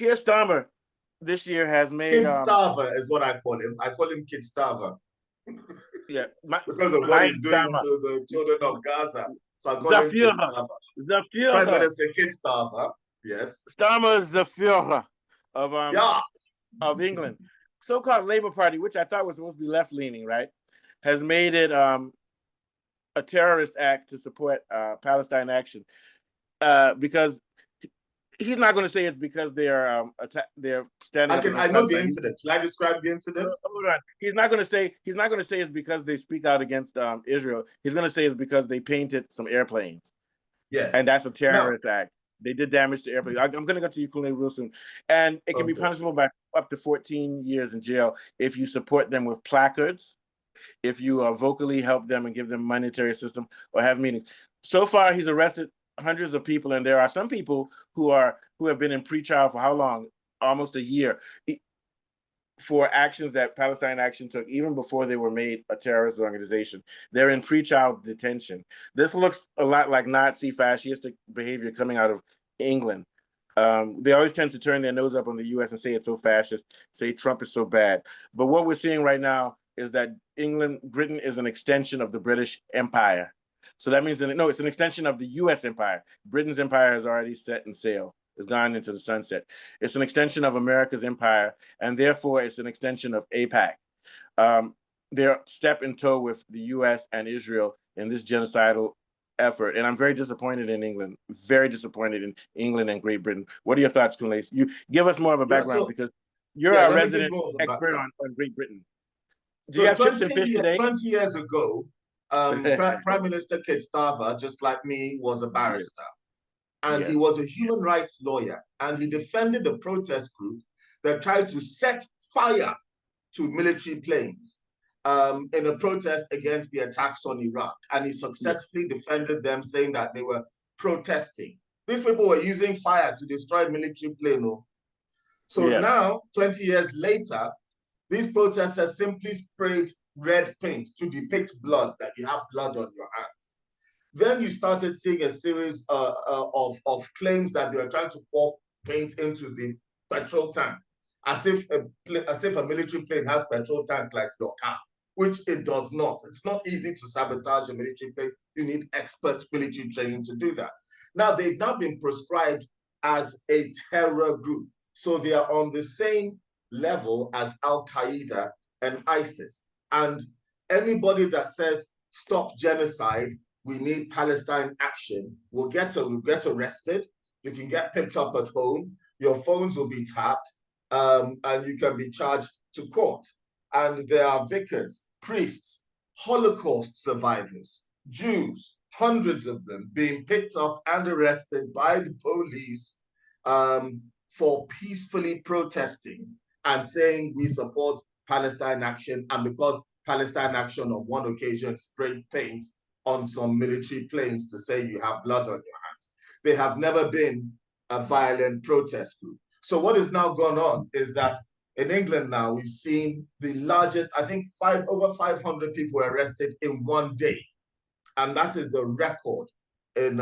Keir Starmer this year has made Kid Starver is what I call him. I call him Kid Starver. Yeah, because of what he's doing to the children of Gaza. So I call him Kid Starver. The Prime Führer. Minister Kid Starver. Yes. Starmer is the Führer of England. So-called Labour Party, which I thought was supposed to be left-leaning, right, has made it a terrorist act to support Palestine Action because he's not going to say it's because they're standing. I know the incident. Shall I describe the incident? Hold on. He's not going to say it's because they speak out against Israel. He's going to say it's because they painted some airplanes. Yes, and that's a terrorist act. They did damage to airplanes. I'm going to go to Ukraine real soon, and it can be punishable by up to 14 years in jail if you support them with placards, if you vocally help them and give them monetary assistance or have meetings. So far, he's arrested hundreds of people, and there are some people who have been in pretrial for how long? Almost a year, for actions that Palestine Action took even before they were made a terrorist organization. They're in pretrial detention. This looks a lot like Nazi fascistic behavior coming out of England. They always tend to turn their nose up on the U.S. and say it's so fascist, say Trump is so bad. But what we're seeing right now is that Britain is an extension of the British Empire. So that means that, no, it's an extension of the U.S. empire. Britain's empire has already set and sailed. It's gone into the sunset. It's an extension of America's empire, and therefore it's an extension of AIPAC. They're step in toe with the U.S. and Israel in this genocidal effort, and I'm very disappointed in England. Very disappointed in England and Great Britain. What are your thoughts, Kunle? You give us more of a background because you're a resident expert on Great Britain. Do you have chips and fish today? 20 years ago, Prime Minister Keir Starmer, just like me, was a barrister. And he was a human rights lawyer. And he defended a protest group that tried to set fire to military planes in a protest against the attacks on Iraq. And he successfully defended them, saying that they were protesting. These people were using fire to destroy military planes. So now, 20 years later, these protesters simply sprayed red paint to depict blood, that you have blood on your hands. Then you started seeing a series of claims that they were trying to pour paint into the petrol tank, as if a military plane has petrol tank like your car, which it does not. It's not easy to sabotage a military plane. You need expert military training to do that. Now, they've now been proscribed as a terror group. So they are on the same level as Al-Qaeda and ISIS. And anybody that says, stop genocide, we need Palestine action, will get arrested. You can get picked up at home. Your phones will be tapped, and you can be charged to court. And there are vicars, priests, Holocaust survivors, Jews, hundreds of them being picked up and arrested by the police for peacefully protesting and saying we support Palestine action. And because Palestine action on one occasion sprayed paint on some military planes to say you have blood on your hands. They have never been a violent protest group. So what has now gone on is that in England now, we've seen the largest, I think over 500 people were arrested in one day. And that is a record in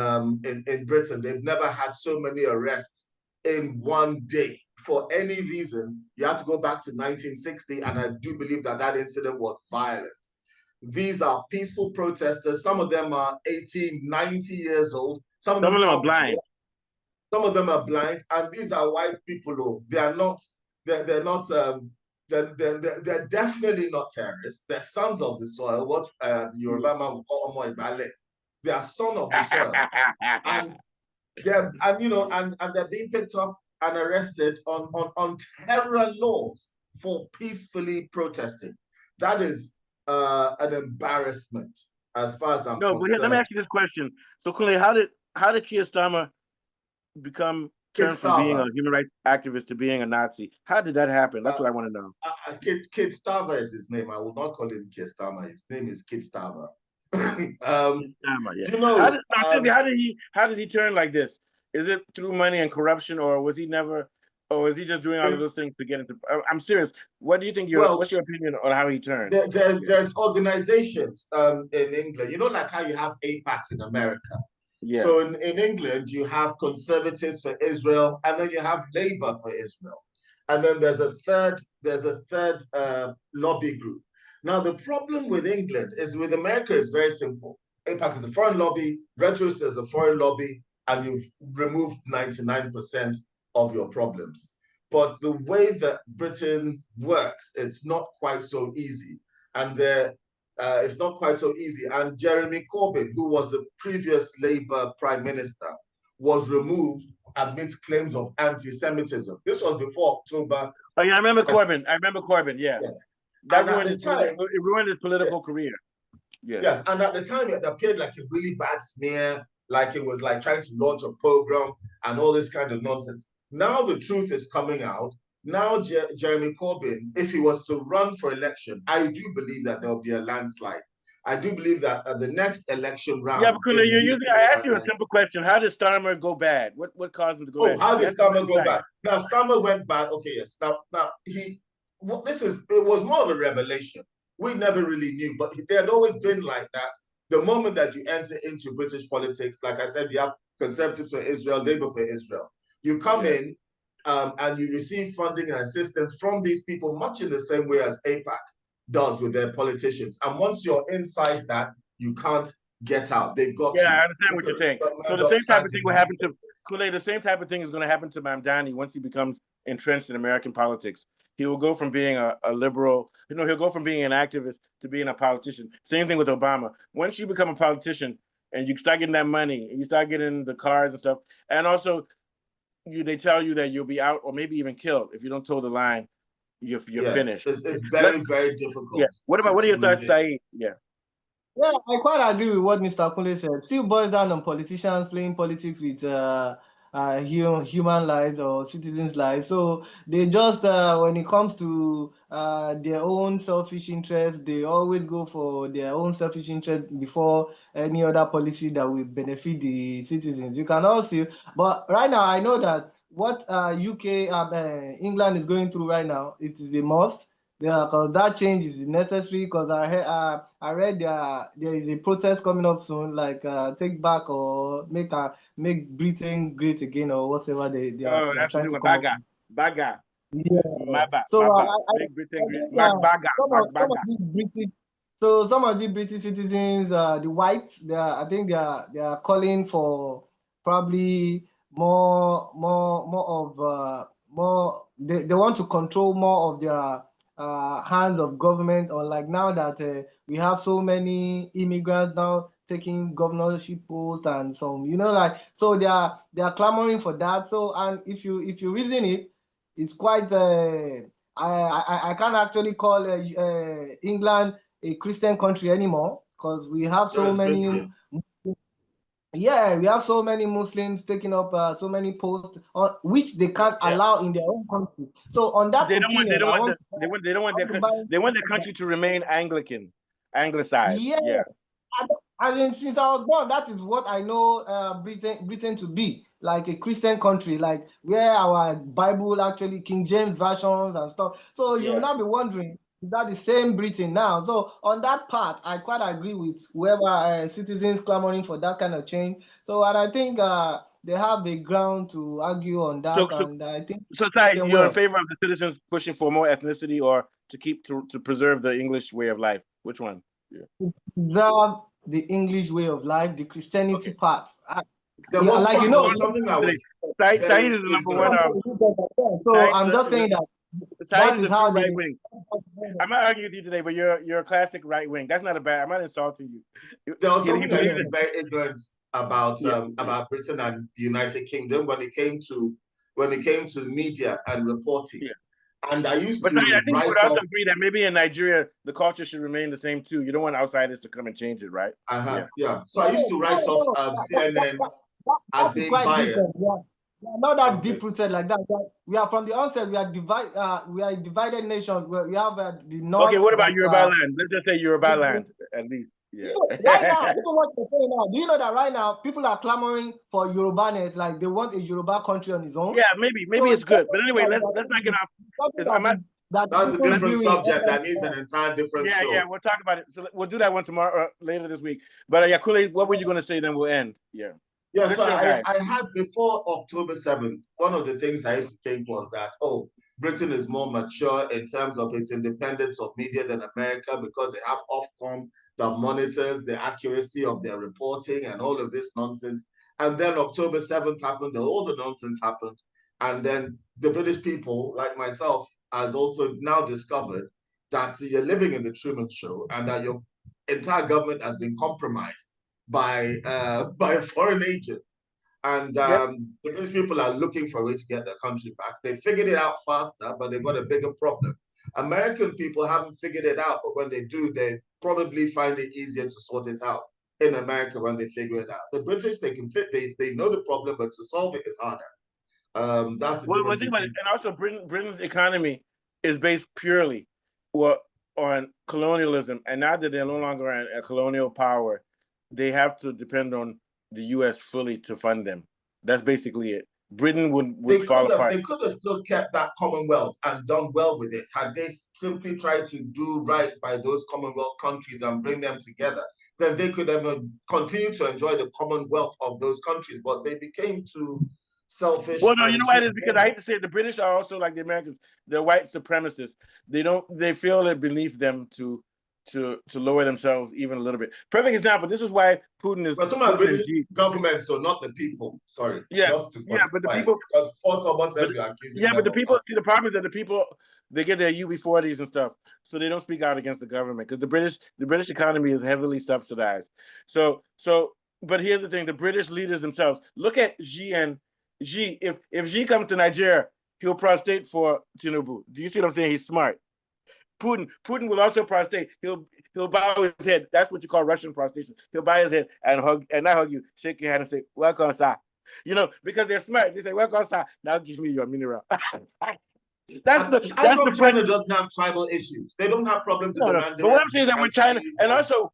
Britain. They've never had so many arrests in one day. For any reason, you have to go back to 1960, and I do believe that that incident was violent. These are peaceful protesters. Some of them are 80, 90 years old. Some of them are blind. Some of them are blind, and these are white people. They are not. They're definitely not terrorists. They're sons of the soil. What Yoruba man would call Omo Ibale. They are sons of the soil, and they're being picked up and arrested on terror laws for peacefully protesting. That is an embarrassment as far as I'm concerned. But let me ask you this question. So, Kunle, how did Keir Starmer turn from being a human rights activist to being a Nazi? How did that happen? That's what I want to know. Keir Starmer is his name. I will not call him Keir Starmer. His name is Keir Starmer. You know, how did he turn like this? Is it through money and corruption, or was he never? Or is he just doing all of those things to get into? I'm serious. What do you think? What's your opinion on how he turned? There's organizations in England. You know, like how you have AIPAC in America. Yeah. So in England, you have Conservatives for Israel, and then you have Labour for Israel. And then there's a third lobby group. Now, the problem with England is with America is very simple. AIPAC is a foreign lobby, Retroist is a foreign lobby, and you've removed 99% of your problems. But the way that Britain works, it's not quite so easy. And it's not quite so easy. And Jeremy Corbyn, who was the previous Labour Prime Minister, was removed amidst claims of anti-Semitism. This was before October. Oh yeah, I remember Corbyn. Yeah. That ruined it ruined his political career. Yeah. Yes, and at the time it appeared like a really bad smear, like it was like trying to launch a program and all this kind of nonsense. Now the truth is coming out. Now Jeremy Corbyn, if he was to run for election, I do believe that there'll be a landslide. I do believe that at the next election round. Yeah, but I asked you a simple question. How did Starmer go bad? What caused him to go bad? Oh, how did Starmer go bad? Now Starmer went bad. Okay, yes. Now it was more of a revelation. We never really knew, but they had always been like that. The moment that you enter into British politics, like I said, we have Conservatives for Israel, Labour for Israel. You come in and you receive funding and assistance from these people, much in the same way as AIPAC does with their politicians. And once you're inside that, you can't get out. They've got you. I understand what you're saying. So the same type of thing will happen to Kool-Aid. The same type of thing is going to happen to Mamdani once he becomes entrenched in American politics. He will go from being a liberal, he'll go from being an activist to being a politician. Same thing with Obama. Once you become a politician and you start getting that money and you start getting the cars and stuff, and also they tell you that you'll be out or maybe even killed if you don't toe the line, you're finished. It's very, very difficult. Yeah. What are your thoughts, Saeed? Yeah. Yeah, I quite agree with what Mr. Kunle said. Still boils down on politicians playing politics with human lives or citizens' lives. So they just, when it comes to their own selfish interests, they always go for their own selfish interest before any other policy that will benefit the citizens. You can all see, but right now I know that what England is going through right now, it is a must. Yeah, because that change is necessary. Because I read there is a protest coming up soon, like take back or make Britain great again or whatever they are trying to come Baga. Yeah. So make Britain great. Some of the British citizens, the whites, I think they are calling for probably more they want to control more of their hands of government, or like now that we have so many immigrants now taking governorship posts and some, so they are clamoring for that. So, and if you reason it, it's quite I can't actually call England a Christian country anymore, because we have so many. Yeah, we have so many Muslims taking up so many posts which they can't allow in their own country. So on that, they don't want their country to remain anglicized. Yeah. I mean, since I was born, that is what I know Britain to be, like a Christian country, like where our Bible actually King James versions and stuff. So you will not be wondering, is that the same Britain now? So on that part, I quite agree with whoever citizens clamoring for that kind of change. So, and I think they have a ground to argue on that. And I think Ty, you're in favor of the citizens pushing for more ethnicity or to preserve the English way of life? Which one? Yeah. Preserve the English way of life, the Christianity part. There was something that was. Saeed is the number one. So I'm just saying that. Saeed is how right wing. I'm not arguing with you today, but you're a classic right wing. That's not a bad. I'm not insulting you. There was something that is very ignorant about Britain and the United Kingdom when it came to media and reporting. Yeah. And I used to. I think we would also agree that maybe in Nigeria the culture should remain the same too. You don't want outsiders to come and change it, right? Yeah. So I used to write off CNN as being biased. Not that deep rooted like that. We are from the onset. We are a divided nation. We have the north. Okay, what about Yoruba land? Let's just say Yoruba land at least. Yeah. Right now, people what you're saying now. Do you know that right now people are clamoring for Yorubaness, like they want a Yoruba country on its own? Yeah, maybe it's good. But anyway, let's not get off. That's a different subject. That needs an entire different show. Yeah, we'll talk about it. So we'll do that one tomorrow, later this week. But Kool-Aid, what were you going to say? Then we'll end. Yeah. Yeah, so I had before October 7th, one of the things I used to think was that, oh, Britain is more mature in terms of its independence of media than America because they have Ofcom that monitors the accuracy of their reporting and all of this nonsense. And then October 7th happened, and all the nonsense happened. And then the British people, like myself, has also now discovered that you're living in the Truman Show and that your entire government has been compromised by a foreign agent. And the British people are looking for it to get their country back. They figured it out faster, but they've got a bigger problem. American people haven't figured it out, but when they do, they probably find it easier to sort it out in America when they figure it out. The British, they can fit, they know the problem, but to solve it is harder. That's the difference. And also Britain's economy is based purely on colonialism, and now that they're no longer a colonial power, they have to depend on the U.S. fully to fund them. That's basically it. Britain would fall apart. They could have still kept that Commonwealth and done well with it had they simply tried to do right by those Commonwealth countries and bring them together. Then they could have continued to enjoy the Commonwealth of those countries, but they became too selfish. Well, no, you know why it is? Because I hate to say it, the British are also like the Americans. They're white supremacists. They feel it beneath them to lower themselves even a little bit. Perfect example. This is why Putin is. But talking about British government, so not the people. Sorry. Yeah. But the people. Because someone said you're accusing. Yeah, but the people. See, the problem is that the people, they get their UB40s and stuff, so they don't speak out against the government because the British economy is heavily subsidized. So, but here's the thing: the British leaders themselves. Look at Xi. If Xi comes to Nigeria, he'll prostate for Tinubu. Do you see what I'm saying? He's smart. Putin will also prostate. He'll bow his head. That's what you call Russian prostration. He'll bow his head and not hug you, shake your hand and say, "Welcome, sir." You know, because they're smart. They say, "Welcome, sir. Now give me your mineral." China doesn't have tribal issues. They don't have problems with the Mandarin. But what I'm saying is that when China, and also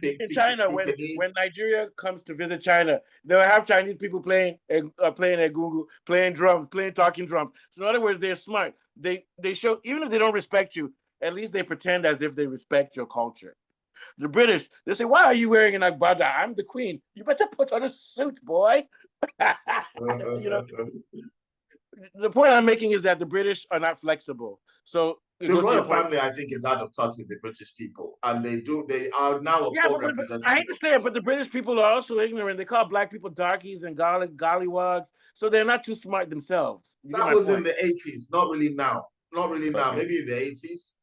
in China, when Nigeria comes to visit China, they'll have Chinese people playing egungun, playing drums, playing talking drums. So in other words, they're smart. They show, even if they don't respect you, at least they pretend as if they respect your culture. The British, they say, "Why are you wearing an agbada? I'm the queen. You better put on a suit, boy." You know. The point I'm making is that the British are not flexible. So the royal family, I think, is out of touch with the British people, and they are now a poor representative. I hate to say it, but the British people are also ignorant. They call black people darkies and gollywogs, so they're not too smart themselves. That was in the 80s, not really now. Not really now. Maybe in the 80s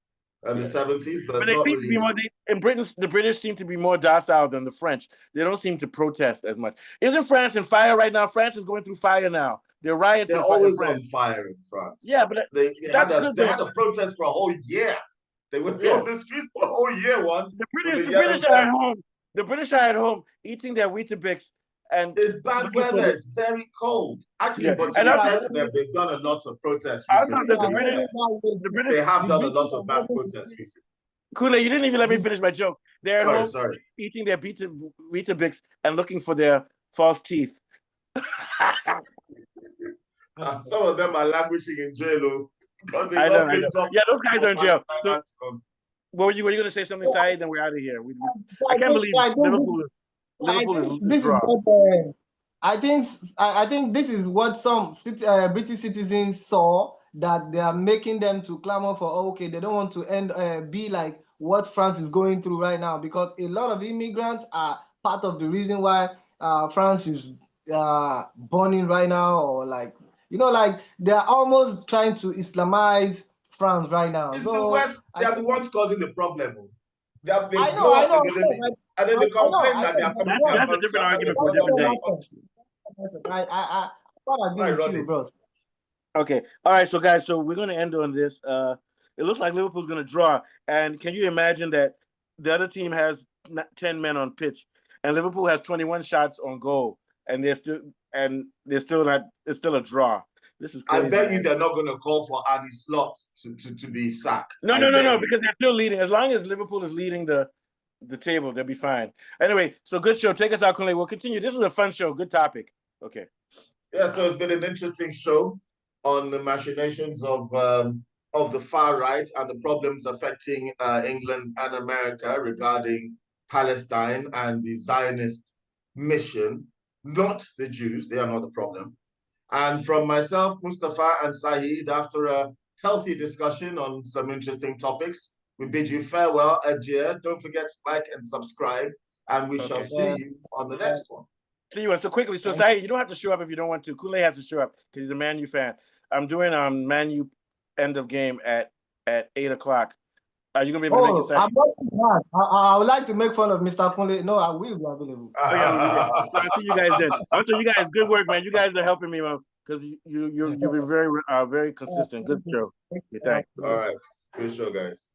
and the 70s, but they not seem really. To be more, in Britain, the British seem to be more docile than the French. They don't seem to protest as much. Isn't France in fire right now? France is going through fire now. They're rioting. They're always on fire in France. Yeah, but they had a protest for a whole year. They were on the streets for a whole year once. The British are at home. The British are at home eating their Weetabix. And it's bad weather. It's very cold. Actually, but to them, they've done a lot of protests recently. They have done a lot of mass protests recently. Kule, you didn't even let me finish my joke. They're at home eating their Weetabix and looking for their false teeth. Some of them are languishing in jail because they got picked up. Yeah, those guys are in jail. So, were you going to say something, Saeed? Then we're out of here. I can't believe Liverpool is draw. I think this is what some British citizens saw, that they are making them to clamor for. Okay, they don't want to be like what France is going through right now, because a lot of immigrants are part of the reason why France is burning right now, or like they're almost trying to Islamize France right now. It's the West. They are the ones causing the problem. I know. And then they complain that they are coming to That's a different argument for a different day. I agree with you, bro. Okay. All right. So, guys, we're going to end on this. It looks like Liverpool's going to draw. And can you imagine that the other team has 10 men on pitch, and Liverpool has 21 shots on goal, and they're still not. It's still a draw. This is crazy. I bet you they're not going to call for Arne Slot to be sacked. No, because they're still leading. As long as Liverpool is leading the table, they'll be fine. Anyway, so good show. Take us out, Kunle. We'll continue. This was a fun show. Good topic. Okay. Yeah, so it's been an interesting show on the machinations of the far right and the problems affecting England and America regarding Palestine and the Zionist mission. not the Jews. They are not the problem. And from myself, Mustafa, and Saeed, after a healthy discussion on some interesting topics, we bid you farewell, adieu. Don't forget to like and subscribe, and we shall see you on the next one. See you. And so quickly, so Saeed, you don't have to show up if you don't want to. Kool-Aid has to show up because he's a Man U fan. I'm doing Man U end of game at 8 o'clock. Are you gonna be able to make it Saturday? I'm not that. I would like to make fun of Mr. Kool-Aid. No, I will be available. So I'll see you guys then. Also, you guys, good work, man. You guys are helping me, man, because you've been very consistent. Good show. Thanks. All right, good show, guys.